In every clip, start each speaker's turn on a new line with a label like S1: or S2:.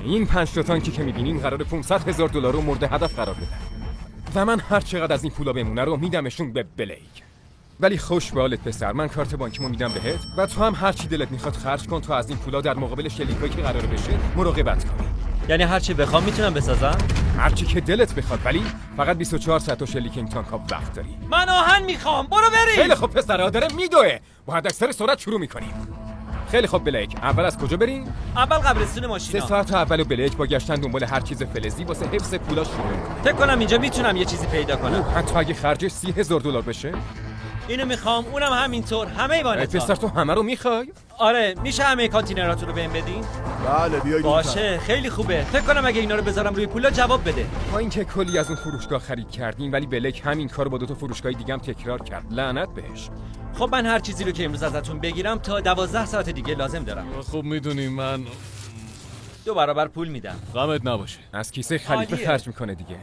S1: این 5 تا تانکی که می‌بینین قراره $500,000 رو مورد هدف قرار بدن و من هر چقدر از این پولا بمونه رو میدمشون به بلیک. ولی خوش به حالت پسر، من کارت بانکیمو میدم بهت و تو هم هر چی دلت میخواد خرج کن تا از این پولا در مقابل شلیکایی که قراره بشه مراقبت کنی.
S2: یعنی هر چی بخوام میتونم بسازم؟
S1: هر چی که دلت بخواد، ولی فقط 24 ساعت تا شلیک این تانکا وقت داری.
S2: من آهن میخوام، برو بریم.
S1: خیلی خوب پسر، داره میدوه. با حداکثر سرعت شروع میکنیم. خیلی خوب بلیک، اول از کجا بریم؟
S2: اول قبرستون ماشینا.
S1: 3 ساعت اولو بلیک با گشتن دنبال هر چیز فلزی واسه حفظ پولا شروع می‌کنه.
S2: فکر کنم اینجا میتونم یه چیزی پیدا کنم.
S1: حتی اگه خرجش $30,000 بشه؟
S2: اینو میخوام، اونم همینطور، همه وانتا.
S1: پسر تو همه رو میخوای؟
S2: آره، میشه همه کانتینراتون رو بهم بدین؟
S3: بله بیایید.
S2: باشه، خیلی خوبه. فکر کنم اگه اینا رو بذارم روی پولا جواب بده.
S1: ما اینکه کلی از اون فروشگاه خرید کردیم، ولی بلیک همین کارو با 2 تا فروشگاه دیگه هم تکرار کرد. لعنت بهش.
S2: خب من هر چیزی رو که امروز ازتون بگیرم تا 12 ساعت دیگه لازم دارم.
S4: خب میدونی من
S2: 2 برابر پول میدم.
S4: غمت نباشه.
S1: از کیسه خلیفه
S2: عالیه.
S1: خرج میکنه دیگه.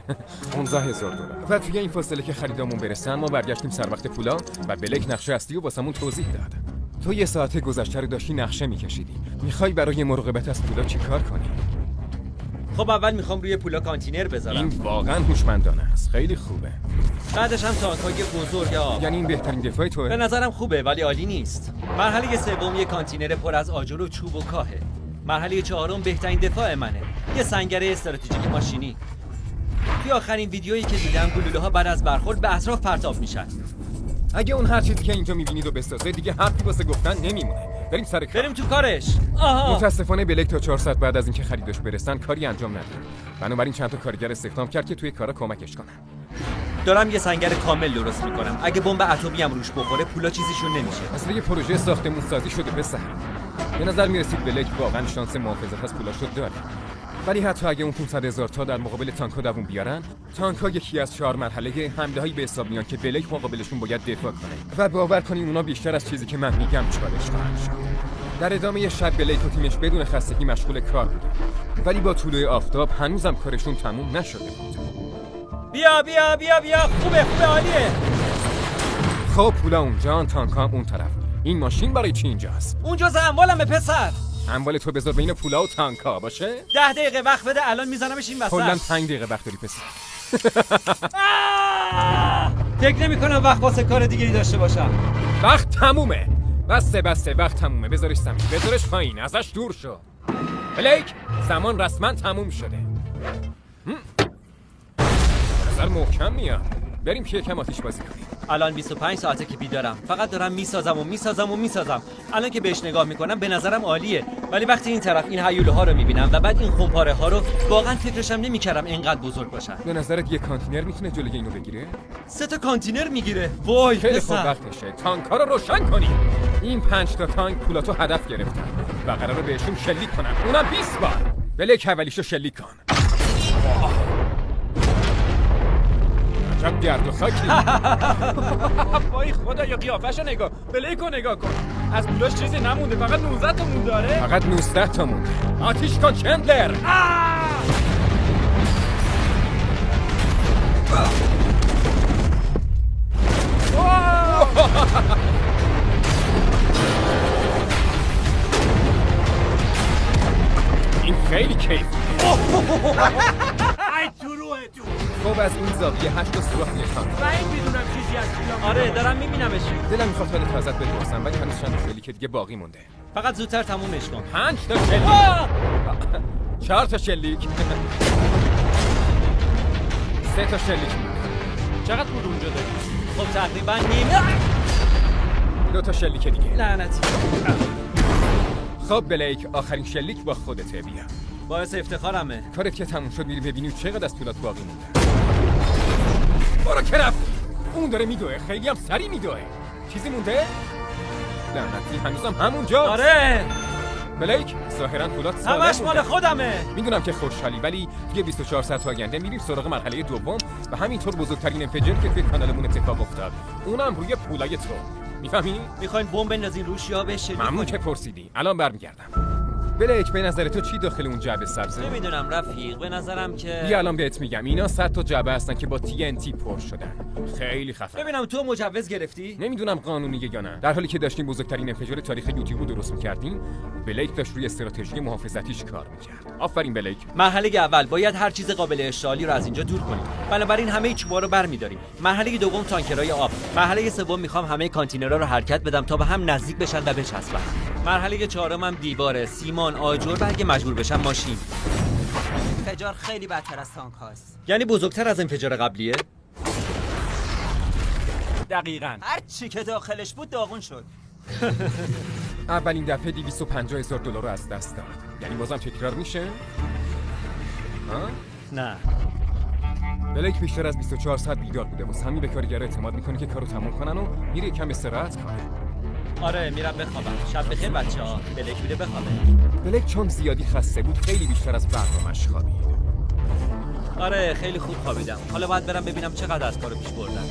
S1: $15,000. و توی این فاصله که خریدامون برسن ما برگشتیم سر وقت پولا و بلیک نقشه اصلی رو واسمون توضیح داد. تو 1 ساعت گذشته رو داشتی نقشه میکشیدی. میخوای برای مراقبت از پولا چیکار کنی؟
S2: خب اول میخوام روی پولا کانتینر بذارم.
S1: این واقعا هوشمندانه است. خیلی خوبه.
S2: بعدش هم تانکای بزرگ آب.
S1: یعنی این بهترین دفاع توه؟
S2: به نظرم خوبه ولی عالی نیست. مرحله سوم یه کانتینر پر از آجر و چوب و کاهه. مرحله 4 بهترین دفاع منه. یه سنگر استراتژیک ماشینی. توی آخرین ویدیویی که دیدم گلوله‌ها بعد از برخورد به اطراف پرتاب میشن.
S1: اگه اون هر چیزی که اینجا میبینید و بسازه دیگه حرفی واسه گفتن نمیمونه. بریم سر کار.
S2: بریم تو کارش. آها.
S1: متاسفانه بلیک تا 4 ساعت بعد از اینکه خریدش برسن کاری انجام نداد. بنابراین چند تا کارگر استخدام کرد که توی کارا کمکش کنن.
S2: دارم یه سنگر کامل درست میکنم. اگه بمب اتمی هم روش بخوره پولا چیزیشون نمیشه.
S1: اصلا یه پروژه ساختمون سازی شده پسر. به نظر میرسید بلیک واقعا شانس محافظت از پولاشو داره. ولی حتی اگه اون 500,000 تا در مقابل تانک‌ها دووم بیارن، تانک‌ها یکی از 4 مرحله حمله‌هایی به حساب میان که بلیک مقابلشون باید دفاع کنه. و باور کنین اونا بیشتر از چیزی که من میگم چالش خواهند شد. در ادامه شب بلیک و تیمش بدون خستگی مشغول کار بودن. ولی با طلوع آفتاب هنوزم کارشون تموم نشده بود.
S2: بیا خوبه عالیه.
S1: خب پولا اونجا، تانک‌ها اون طرف. این ماشین برای چی اینجاست؟
S2: اون جزء اموالمه پسر.
S1: اموال تو بذار بین پولا و تانک‌ها باشه؟
S2: 10 دقیقه وقت بده الان میزنمش این وسط.
S1: کلاً 5 دقیقه وقت داری پسر.
S2: فکر نمی‌کنم وقت واسه کار دیگه‌ای داشته باشم.
S1: وقت تمومه. بسته وقت تمومه. بذارش زمین. بذارش پایین. ازش دور شو. بلیک زمان رسما تموم شده. نظر محکم میاد. بریم که یکم آتیش بازی کنیم.
S2: الان 25 ساعته که بیدارم. فقط دارم میسازم. الان که بهش نگاه میکنم به نظرم عالیه. ولی وقتی این طرف این هیوله ها رو میبینم و بعد این خمپاره ها رو واقعا فکرشم نمیکردم اینقدر بزرگ باشن.
S1: به نظرت یه کانتینر میتونه جلوی اینو بگیره؟
S2: 3 تا کانتینر میگیره. وای
S1: خیلی خوب
S2: پسر.
S1: وقتشه. تانک‌ها رو روشن کنیم. این 5 تا تانک پولاتو هدف گرفتن و قراره بهشون شلیک کنن. اونم 20 بار. بلیک اولیشو شلیک کن. عجب گرد و خاکی.
S5: وای خدایا قیافه‌شو نگاه. بلیکو نگاه کن. از پولاش چیزی نمونده، فقط 19 تا مون داره.
S1: فقط 19 تا مونده. آتیش کن چندلر. این خیلی کیف.
S5: ای تو روح تو.
S1: خب از این زاویه 8 تا سوراخ میشن.
S5: بعید میدونم چیزی از فیلم.
S2: آره دارم میبینمش.
S1: دلم میخواد حالت ازت بپرسم ولی هنوز چند تا شلیک دیگه باقی مونده.
S2: فقط زودتر تمومش کن.
S1: 5 تا شلیک. 4 تا شلیک. 3 تا شلیک.
S5: چقدر پول اونجا داری؟
S2: خب تقریبا نیم.
S1: 2 تا شلیک دیگه.
S2: لعنتی.
S1: خب بلیک آخرین شلیک با خودته. بیا.
S2: باعث افتخارمه.
S1: کارت که تموم شد میری ببینیم چقدر از پولات باقی مونده. برو که رفت. اون داره میدوه. خیلی هم سری میدوه. چیزی مونده؟ لعنتی هنوزم همونجا.
S2: آره.
S1: بلیک ظاهرا پولات سالم
S2: همش
S1: مونده.
S2: مال خودمه.
S1: میدونم که خوشحالی ولی توی 24 ساعت آینده میریم سراغ مرحله دوم و همینطور بزرگترین انفجاری که توی کانالمون اتفاق افتاد. اونم روی پولای تو. میفهمی؟
S2: میخواین بمب بندازین روش یا بشه؟
S1: ممنون که پرسیدی. الان برمیگردم. بلیک به نظر تو چی داخل اون جعبه سبزه؟
S2: نمیدونم رفیق، به نظرم که
S1: بیا الان بهت میگم. اینا 100 تا جعبه هستن که با TNT پر شدن. خیلی خفن.
S2: ببینم تو مجوز گرفتی؟
S1: نمیدونم قانونیه یا نه. در حالی که داشتیم بزرگترین انفجار تاریخ یوتیوب رو درست می‌کردیم، بلیک داشت روی استراتژی محافظتیش کار می‌کرد. آفرین بلیک.
S2: مرحله اول باید هر چیز قابل اشتعالی رو از اینجا دور کنیم. بنابراین همه چوبا رو برمی‌داریم. مرحله دوم تانکرهای آب. مرحله سوم می‌خوام همه کانتینرها رو حرکت بدم تا به هم نزدیک بشن و بچسبن. مرحله چهارم هم دیواره، سیمان، آجر و اگه مجبور بشم ماشین.
S3: انفجار خیلی بدتر از تانک هاست.
S2: یعنی بزرگتر از انفجار قبلیه؟
S5: دقیقاً.
S3: هر چی که داخلش بود داغون شد.
S1: اولین دفعه $250,000 رو از دست داد. یعنی بازم تکرار میشه؟ ها؟
S2: نه.
S1: بلیک بیشتر از 24 ساعت بیدار بوده. واسه همین به کارگرا اعتماد میکنه که کارو تموم کنن و میره کم استراحت کنه.
S2: آره میرم بخوابم. شب بخیر بچه‌ها. بلیک میره بخوابه.
S1: بلیک چون زیادی خسته بود خیلی بیشتر از برنامه‌اش خوابید.
S2: آره خیلی خوب خوابیدم. حالا باید برم ببینم چقدر از کارو پیش بردم.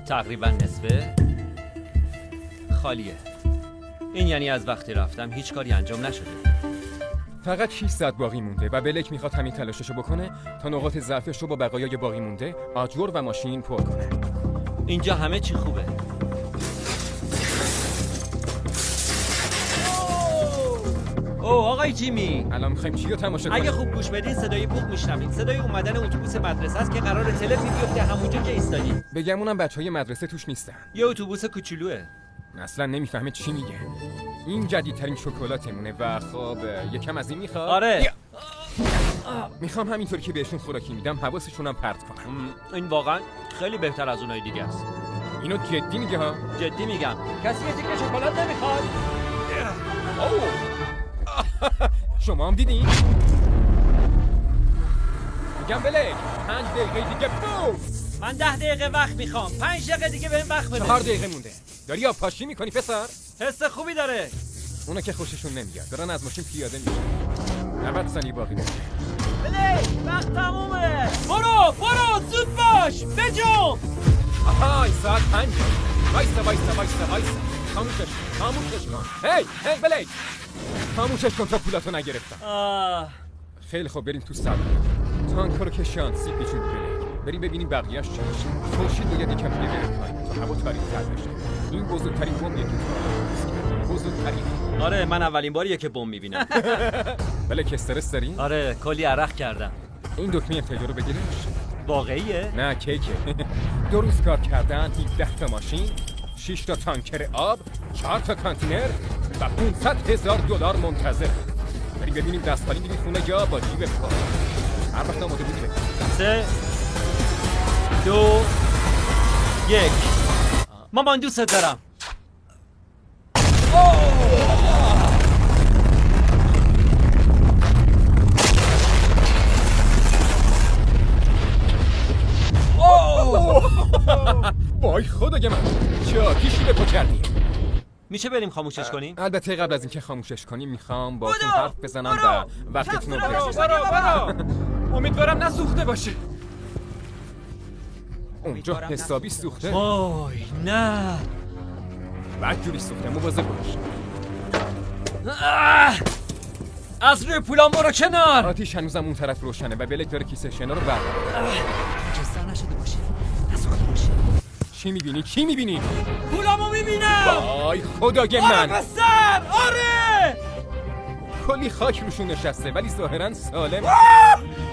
S2: تقریبا نصفه خالیه. این یعنی از وقتی رفتم هیچ کاری انجام نشده.
S1: فقط 6 ساعت باقی مونده و بلیک میخواد همین تلاششو بکنه تا نقاط ضعفش رو با بقایای باقی مونده آجر و ماشین پر کنه.
S2: اینجا همه چی خوبه. اوه آقای جیمی،
S1: الان میخوایم چی رو تماشا کنیم؟
S2: اگه خوب گوش بدین صدای بوق میشنوید. صدای اومدن اتوبوس مدرسه است که قرار تلفی بیفته همونجا که ایستادیم.
S1: بگم اونم بچهای مدرسه توش نیستن.
S2: یه اتوبوس کوچولوئه.
S1: اصلا نمیفهمه چی میگه. این جدیدترین شکلاتمونه و خب یکم از این میخواد.
S2: آره.
S1: میخوام همینطوری که بهشون خوراکی میدم حواسشونم پرت کنم.
S2: این واقعا خیلی بهتر از اونای دیگه است.
S1: اینو جدی میگه ها؟
S2: جدی میگم. کسی یه تیکه شکلات نمیخواد؟
S1: شما هم دیدین؟ میگم بلیک 5 دقیقه دیگه بوم.
S2: من 10 دقیقه وقت میخوام. 5 دقیقه دیگه بهم وقت بده.
S1: 4 دقیقه مونده. داری آب پاشی میکنی پسر؟
S2: حس خوبی داره.
S1: اونا که خوششون نمیاد. دارن از ماشین پیاده میشن. 90 ثانیه باقی مونده.
S2: بلیک وقت تمومه. برو زود باش. بجنب.
S1: آهای ساعت 5. وایسا. خاموشش کن. هی بلیک. خاموشش کن تا پولاتو نگرفتم. خیلی خوب بریم تو صد. تانکا رو که شانسی پیچون بلیک. بریم ببینیم بقیه‌اش چی میشه. خورشید باید یکم دیگه بره پایین تا هوا تاریک‌تر بشه. این بزرگترین بمبیه که تو بزرگترین.
S2: آره من اولین باریه که بمب میبینم.
S1: بلیک استرس داری؟
S2: آره کلی عرق کردم.
S1: این دکمه انفجار رو بگیرش.
S2: واقعیه؟
S1: نه کیکه. 2 روز کار کردن 17 تا ماشین 6 تا تانکر آب 4 تا کانتینر و $500,000 منتظر. بریم ببینیم دستخالی میریم خونه یا با جیب پا. هر وقت آماده بودی بگیم
S2: 3 2 1 مامان دوست دارم.
S1: وای خدای من چه کیشی به پا کردی.
S2: میشه بریم خاموشش کنیم؟
S1: البته قبل از اینکه خاموشش کنیم میخوام باهاتون حرف بزنم و وقتتون رو بگذرونم.
S5: برو. امیدوارم نسوخته باشه.
S1: اونجا حسابی سوخته.
S2: وای نه.
S1: بدجوری سوخته. مواظب باش.
S2: از روی پولام برو کنار.
S1: آتیش هنوزم اون طرف روشنه و بلیک داره کیسه شنا رو برداره.
S2: جستر نشده باشه. نسوخته باشه.
S1: چی میبینی؟
S2: پولامو میبینم.
S1: وای خدای من.
S2: آره پسر. آره.
S1: کلی خاک روشون نشسته ولی ظاهرا سالم.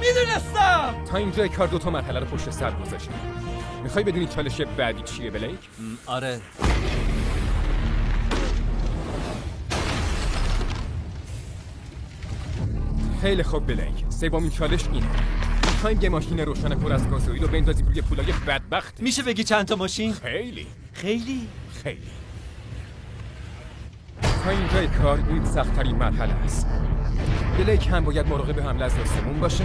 S2: میدونستم.
S1: تا اینجای کار 2 تا مرحله رو پشت سر گذاشتیم. میخوای بدونی چالش بعدی چیه بلیک؟
S2: آره.
S1: خیلی خوب بلیک. سومین چالش اینه. میخوایم یه ماشین روشن پر از گازوئیل رو بندازیم روی پولای بدبخت.
S2: میشه بگی چند تا ماشین؟
S1: خیلی. تا اینجای کار این سخت‌ترین مرحله است. بلیک هم باید مراقب حمله از آسمون باشه،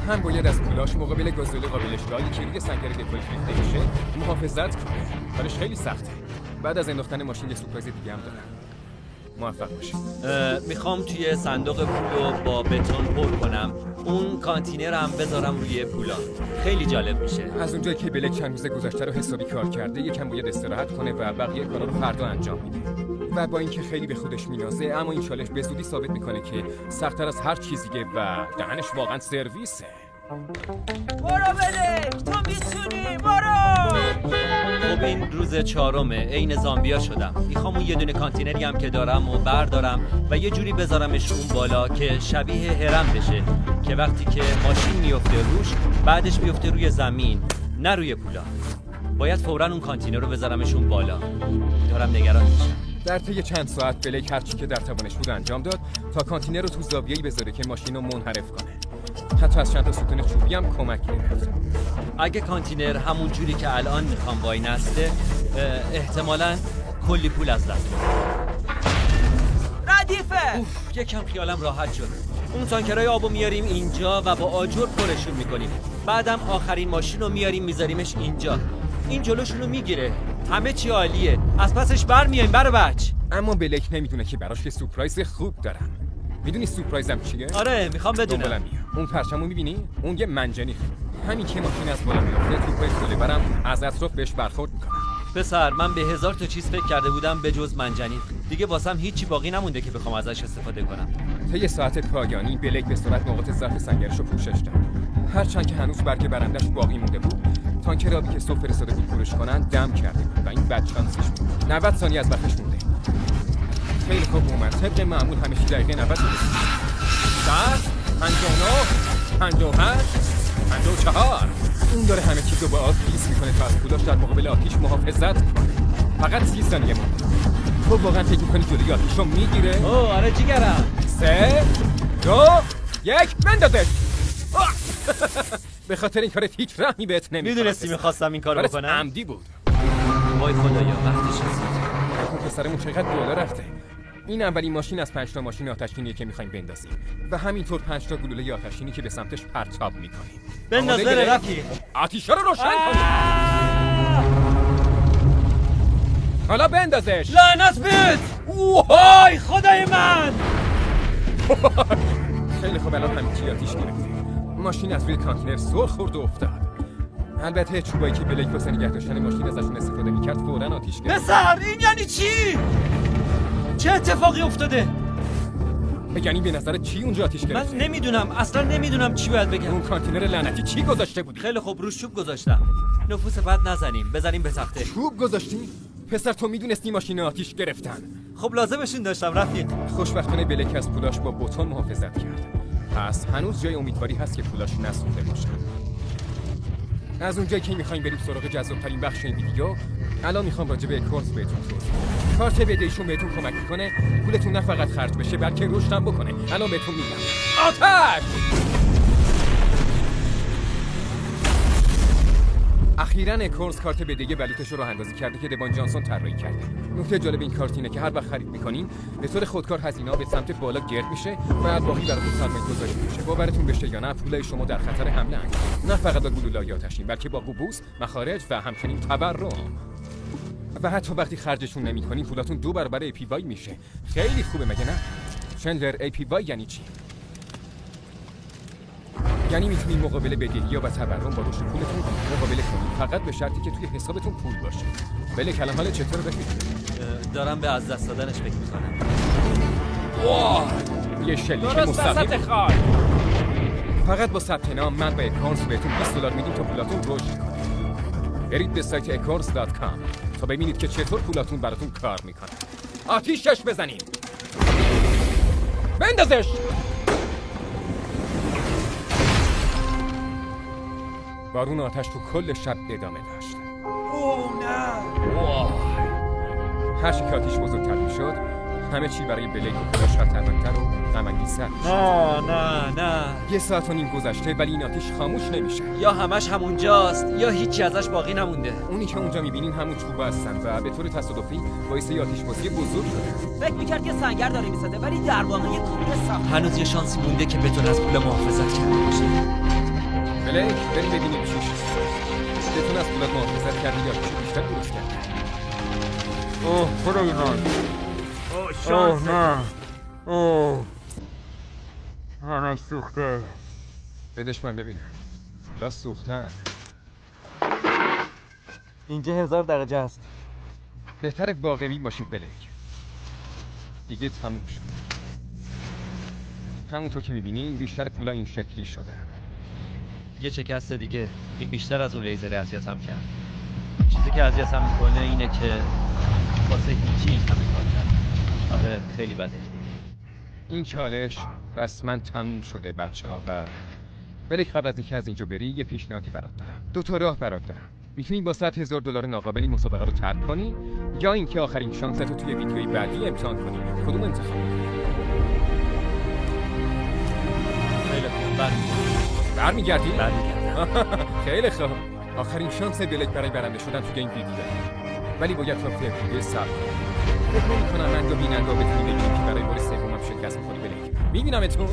S1: هم باید از پولاش مقابل گازوئیل قابل اشتعالی که روی سنگر دفاعی ریخته میشه محافظت کنه. کارش خیلی سخته. بعد از انداختن ماشین یه سورپرایز دیگه هم دارم. موفق باشید.
S2: میخوام توی صندوق پولو با بتون پر کنم. اون کانتینر هم بذارم روی پولا. خیلی جالب میشه.
S1: از اونجایی که بلیک چند روز گذشته رو حسابی کار کرده، یکم باید استراحت کنه و بقیه کارا رو فردا انجام میده. و با اینکه خیلی به خودش مینازه، اما این چالش به زودی ثابت میکنه که سخت‌تر از هر چیزیه و دهنش واقعا سرویسه.
S3: برو بلک، تو میتونی، برو.
S2: خب این روز 4 عین زامبیا شدم. میخوام اون یه دونه کانتینری هم که دارم و بردارم و یه جوری بذارمش اون بالا که شبیه هرم بشه، که وقتی که ماشین میفته روش بعدش بیفته روی زمین نه روی پولا. باید فوراً اون کانتینر رو بذارمش اون بالا. دارم نگران میشم.
S1: در طی چند ساعت بلیک هر چی که در توانش بود انجام داد تا کانتینر رو تو زاویه‌ای بذاره که ماشین رو منحرف کنه. حتی از چند تا ستون چوبی هم کمک گرفت.
S2: اگه کانتینر همون جوری که الان میخوام وای نسته، احتمالاً کلی پول از دست میدم.
S3: ردیفه.
S2: یکم خیالم راحت شد. اون تانکرای آبو میاریم اینجا و با آجر پرشون میکنیم. بعدم آخرین ماشین رو میاریم میذاریمش اینجا. این جلوشون رو میگیره. همه چی عالیه. از پسش برمیایم برو بچ.
S1: اما بلیک نمیدونه که براش یه سورپرایز خوب دارم. میدونی سورپرایزم چیه؟
S2: آره میخوام بدونم.
S1: دنبالم بیا. اون پرچمو میبینی؟ اون یه منجنیق. همین که ماشین از بالا میفته توپای سوله برم از اطراف بهش برخورد میکنه.
S2: پسر من به 1000 تا چیز فکر کرده بودم به جز منجنیق. دیگه واسم هیچی باقی نمونده که بخوام ازش استفاده کنم.
S1: طی ساعت پایانی بلیک به سرعت نقاط ضعف سنگرش رو پوشش داد. هرچند که هنوز برگ برندش باقی مونده بود، تانکر آبی که صبح فرستاده بود پرش کنن دم کرده بود و این بدشانسیش بود. 90 ثانیه از وقتش مونده. خیلی خوب اومد. طبق معمول همیشه دقیقه 90 میرسید. 60 59 58 54. اون داره همه چیز رو با آب گیس میکنه تا از پولاش در مقابل آتیش محافظت کنه. فقط 30 ثانیه مونده. تو واقعا فکر میکنی جلوی آتیش رو میگیره؟
S2: اوه آره جیگرم.
S1: 3 2 1 بندازش. به خاطر این کارت هیچ رحمی بهت نمیکنم.
S2: میدونستی میخواستم این کارو بکنم؟
S1: عمدی بود.
S2: وای خدایا وقتش رسید.
S1: اون پسرمون چقدر بالا رفته. این اولین ماشین از 5 تا ماشین آتشینیه که می‌خوایم بندازیم و همینطور 5 تا گلوله آتشینی که به سمتش پرتاب می‌کنیم.
S2: بنداز بره رفیق.
S1: آتیشا رو روشن کنیم. حالا بندازش.
S2: لعنت بهت. وای خدای من.
S1: خیلی خوب الان همین چی آتیش گرفته. ماشین از روی کانتینر سر خورد و افتاد. البته چوبایی که بلیک واسه نگه داشتن ماشین ازشون استفاده می‌کرد فوراً آتیش گرفت.
S2: پسر این یعنی چی؟ چه اتفاقی افتاده؟
S1: یعنی به نظر چی اونجا آتیش گرفته؟
S2: من نمیدونم اصلا نمیدونم چی باید بگم.
S1: اون کانتینر لعنتی چی گذاشته بودی؟
S2: خیلی خوب روش چوب گذاشتم. نفوس بد نزنیم بزنیم به تخته.
S1: چوب گذاشتی؟ پسر تو میدونستی ماشین آتیش گرفتن.
S2: خب لازمشون داشتم رفیق.
S1: خوشبختانه بلک از پولاش با بتون محافظت کرد. پس هنوز جای امیدواری هست که پولاش نسوخته باشه. از اونجایی که میخوایم بریم سراغ جذاب‌ترین بخش این ویدیو، الان میخوام راجع به اکورز بهتون توضیح بدم. کارت بدهیشون بهتون کمک میکنه پولتون نه فقط خرج بشه بلکه رشد هم بکنه. الان بهتون میگم. آتش! اخیراً اکورز کارت بدهی بلوطش رو راه اندازی کرده که دوان جانسون طراحی کرده. نکته جالب این کارت اینه که هر وقت خرید میکنین به طور خودکار هزینه‌ها به سمت بالا گرد میشه و باقی براتون سرمایه‌گذاری میشه. باورتون بشه یا نه پولای شما در خطر حمله اند. نه فقط با گلوله‌های آتشین بلکه با قبوس، مخارج و همچنین تورم. و حتی وقتی خرجشون نمی‌کنین پولاتون 2 برابر ای پی وای میشه. خیلی خوبه مگه نه؟ چندلر ای پی وای یعنی چی؟ یعنی میتونید مقابل بدهی‌ها و تورم با رشد پولتون مقابله کنید فقط به شرطی که توی حسابتون پول باشه. بله کلام حال چطور رفیق؟
S2: دارم به از دست دادنش فکر میکنم.
S1: یه شلیک
S5: درست
S1: مستقیم
S5: وسط خال.
S1: فقط با ثبت نام من و اکورز بهتون $20 میدیم تا پولاتون رشد کنه. برید به سایت ecorz.com تا ببینید که چطور پولاتون براتون کار میکنه. آتیشش بزنیم. بندازش. بارون آتش تو کل شب ادامه داشت.
S3: اوه نه.
S1: هر چی که آتیش بزرگتر میشد همه چی برای بلیک و پولاش خطرناکتر و غم‌انگیزتر میشد.
S2: نه
S1: 1.5 ساعت گذشته ولی این آتیش خاموش نمیشه.
S2: یا همش همونجاست یا هیچی ازش باقی نمونده.
S1: اونی که اونجا میبینین همون چوبا هستن و به طور تصادفی باعث یه آتیش بازی بزرگ شده.
S3: فکر میکرد که سنگر داره میسازه ولی در واقع یه کوبه ساخت.
S2: هنوز یه شانسی مونده که بتونه از پول محافظت کرده باشه.
S1: بلیک بریم ببینیم چی شد. بتونه از پولات محافظت کرده یا چی بیشتر درست کرده.
S5: اوه خدای من. اوه نه. اوه همش سوخته.
S1: بدش من ببینم. پولا سوختن.
S2: اینجا 1000 درجه است.
S1: بهتره واقعی باشیم بلیک. دیگه تموم شد. همونطور که میبینی بیشتر پولا این شکلی شده.
S2: یه شکست دیگه این بیشتر از اون لیزر اذیتم کرد. چیزی که اذیتم میکنه اینه که واسه هیچی این همه کار کرد. آره خیلی بده.
S1: این چالش رسما تموم شده بچه ها و بلک قبل از اینکه از اینجا بری یه پیشنهادی برات دارم. 2 تا راه برات دارم. میتونی با $100,000 ناقابل این مسابقه رو ترک کنی یا اینکه آخرین شانست رو توی ویدیوی بعدی امتحان کنی. کدوم انتخاب؟
S2: خیلی خوب
S1: برمیگردی؟
S2: برمیگردم.
S1: خیلی خوب. آخرین شانس بلک برای برنده شدن توی این ویدیو. ولی باید تا فوریه صبر کنی. فکر نمی‌کنم من و بیننده بتونی ببینیم که برای بار سومم شکست می‌خوری بلک. می‌بینمتون.